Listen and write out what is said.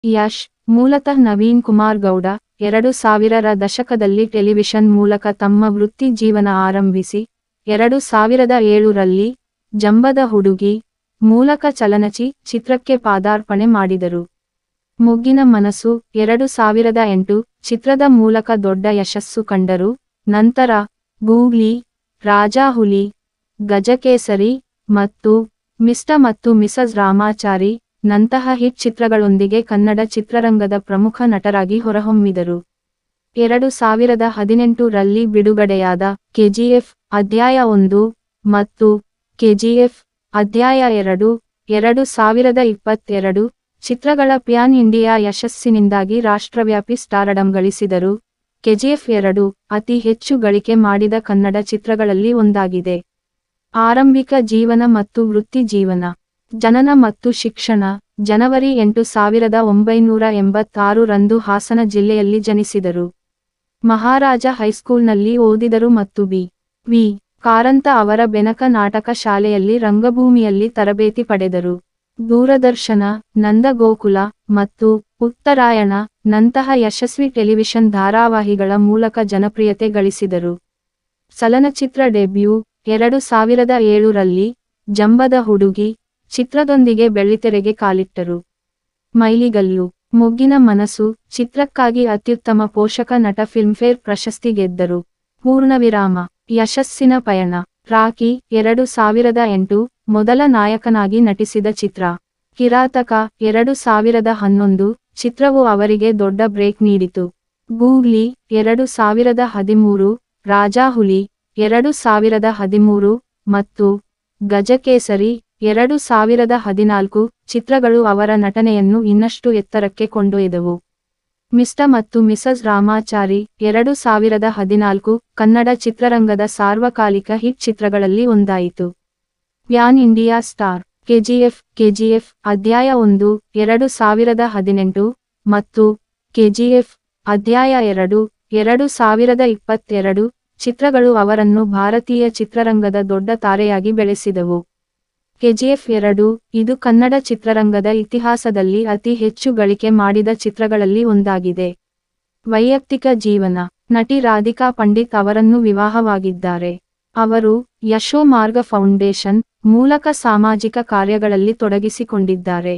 ಯಶ್, ಮೂಲತಃ ನವೀನ್ ಕುಮಾರ್ ಗೌಡ, 2000ರ ದಶಕದಲ್ಲಿ ಟೆಲಿವಿಷನ್ ಮೂಲಕ ತಮ್ಮ ವೃತ್ತಿ ಜೀವನ ಆರಂಭಿಸಿ, 2007ರಲ್ಲಿ ಜಂಬದ ಹುಡುಗಿ ಮೂಲಕ ಚಿತ್ರಕ್ಕೆ ಪಾದಾರ್ಪಣೆ ಮಾಡಿದರು. ಮೊಗ್ಗಿನ ಮನಸ್ಸು 2008 ಚಿತ್ರದ ಮೂಲಕ ದೊಡ್ಡ ಯಶಸ್ಸು ಕಂಡರು. ನಂತರ ಗೂಗ್ಲಿ, ರಾಜಾ ಹುಲಿ, ಗಜಕೇಸರಿ ಮತ್ತು ಮಿಸ್ಟರ್ ಮತ್ತು ಮಿಸಸ್ ರಾಮಾಚಾರಿ ನಂತಹ ಹಿಟ್ ಚಿತ್ರಗಳೊಂದಿಗೆ ಕನ್ನಡ ಚಿತ್ರರಂಗದ ಪ್ರಮುಖ ನಟರಾಗಿ ಹೊರಹೊಮ್ಮಿದರು. 2018ರಲ್ಲಿ ಬಿಡುಗಡೆಯಾದ ಕೆಜಿಎಫ್ ಅಧ್ಯಾಯ 1 ಮತ್ತು ಕೆಜಿಎಫ್ ಅಧ್ಯಾಯ 2, 2022 ಚಿತ್ರಗಳ ಪ್ಯಾನ್ ಇಂಡಿಯಾ ಯಶಸ್ಸಿನಿಂದಾಗಿ ರಾಷ್ಟ್ರವ್ಯಾಪಿ ಸ್ಟಾರಡಂ ಗಳಿಸಿದರು. ಕೆಜಿಎಫ್ 2 ಅತಿ ಹೆಚ್ಚು ಗಳಿಕೆ ಮಾಡಿದ ಕನ್ನಡ ಚಿತ್ರಗಳಲ್ಲಿ ಒಂದಾಗಿದೆ. ಆರಂಭಿಕ ಜೀವನ ಮತ್ತು ವೃತ್ತಿ ಜೀವನ. ಜನನ ಮತ್ತು ಶಿಕ್ಷಣ. ಜನವರಿ 8, 1986 ರಂದು ಹಾಸನ ಜಿಲ್ಲೆಯಲ್ಲಿ ಜನಿಸಿದರು. ಮಹಾರಾಜ ಹೈಸ್ಕೂಲ್ನಲ್ಲಿ ಓದಿದರು ಮತ್ತು ಬಿ. ಕಾರಂತ ಅವರ ಬೆನಕ ನಾಟಕ ಶಾಲೆಯಲ್ಲಿ ರಂಗಭೂಮಿಯಲ್ಲಿ ತರಬೇತಿ ಪಡೆದರು. ದೂರದರ್ಶನ, ನಂದಗೋಕುಲ ಮತ್ತು ಉತ್ತರಾಯಣ ನಂತಹ ಯಶಸ್ವಿ ಟೆಲಿವಿಷನ್ ಧಾರಾವಾಹಿಗಳ ಮೂಲಕ ಜನಪ್ರಿಯತೆ ಗಳಿಸಿದರು. ಚಲನಚಿತ್ರ ಡೆಬ್ಯೂ 2007ರಲ್ಲಿ ಜಂಬದ ಹುಡುಗಿ ಚಿತ್ರದೊಂದಿಗೆ ಬೆಳ್ಳಿತೆರೆಗೆ ಕಾಲಿಟ್ಟರು. ಮೈಲಿಗಲ್ಲು. ಮೊಗ್ಗಿನ ಮನಸ್ಸು ಚಿತ್ರಕ್ಕಾಗಿ ಅತ್ಯುತ್ತಮ ಪೋಷಕ ನಟ ಫಿಲ್ಮ್ಫೇರ್ ಪ್ರಶಸ್ತಿ ಗೆದ್ದರು. ಪೂರ್ಣವಿರಾಮ. ಯಶಸ್ಸಿನ ಪಯಣ. ರಾಕಿ 2008 ಮೊದಲ ನಾಯಕನಾಗಿ ನಟಿಸಿದ ಚಿತ್ರ. ಕಿರಾತಕ 2011 ಚಿತ್ರವು ಅವರಿಗೆ ದೊಡ್ಡ ಬ್ರೇಕ್ ನೀಡಿತು. ಗೂಗ್ಲಿ 2013, ರಾಜಾ ಹುಲಿ 2013 ಮತ್ತು ಗಜಕೇಸರಿ 2014 ಚಿತ್ರಗಳು ಅವರ ನಟನೆಯನ್ನು ಇನ್ನಷ್ಟು ಎತ್ತರಕ್ಕೆ ಕೊಂಡೊಯ್ದವು. ಮಿಸ್ಟರ್ ಮತ್ತು ಮಿಸಸ್ ರಾಮಾಚಾರಿ 2014 ಕನ್ನಡ ಚಿತ್ರರಂಗದ ಸಾರ್ವಕಾಲಿಕ ಹಿಟ್ ಚಿತ್ರಗಳಲ್ಲಿ ಒಂದಾಯಿತು. Pan India star. ಕೆಜಿಎಫ್ ಅಧ್ಯಾಯ 1 2018 ಮತ್ತು ಕೆಜಿಎಫ್ ಅಧ್ಯಾಯ 2, 2022 ಚಿತ್ರಗಳು ಅವರನ್ನು ಭಾರತೀಯ ಚಿತ್ರರಂಗದ ದೊಡ್ಡ ತಾರೆಯಾಗಿ ಬೆಳೆಸಿದವು. ಕೆಜಿಎಫ್ 2 ಇದು ಕನ್ನಡ ಚಿತ್ರರಂಗದ ಇತಿಹಾಸದಲ್ಲಿ ಅತಿ ಹೆಚ್ಚು ಗಳಿಕೆ ಮಾಡಿದ ಚಿತ್ರಗಳಲ್ಲಿ ಒಂದಾಗಿದೆ. ವೈಯಕ್ತಿಕ ಜೀವನ. ನಟಿ ರಾಧಿಕಾ ಪಂಡಿತ್ ಅವರನ್ನು ವಿವಾಹವಾಗಿದ್ದಾರೆ. ಅವರು ಯಶೋ ಮಾರ್ಗ ಫೌಂಡೇಶನ್ ಮೂಲಕ ಸಾಮಾಜಿಕ ಕಾರ್ಯಗಳಲ್ಲಿ ತೊಡಗಿಸಿಕೊಂಡಿದ್ದಾರೆ.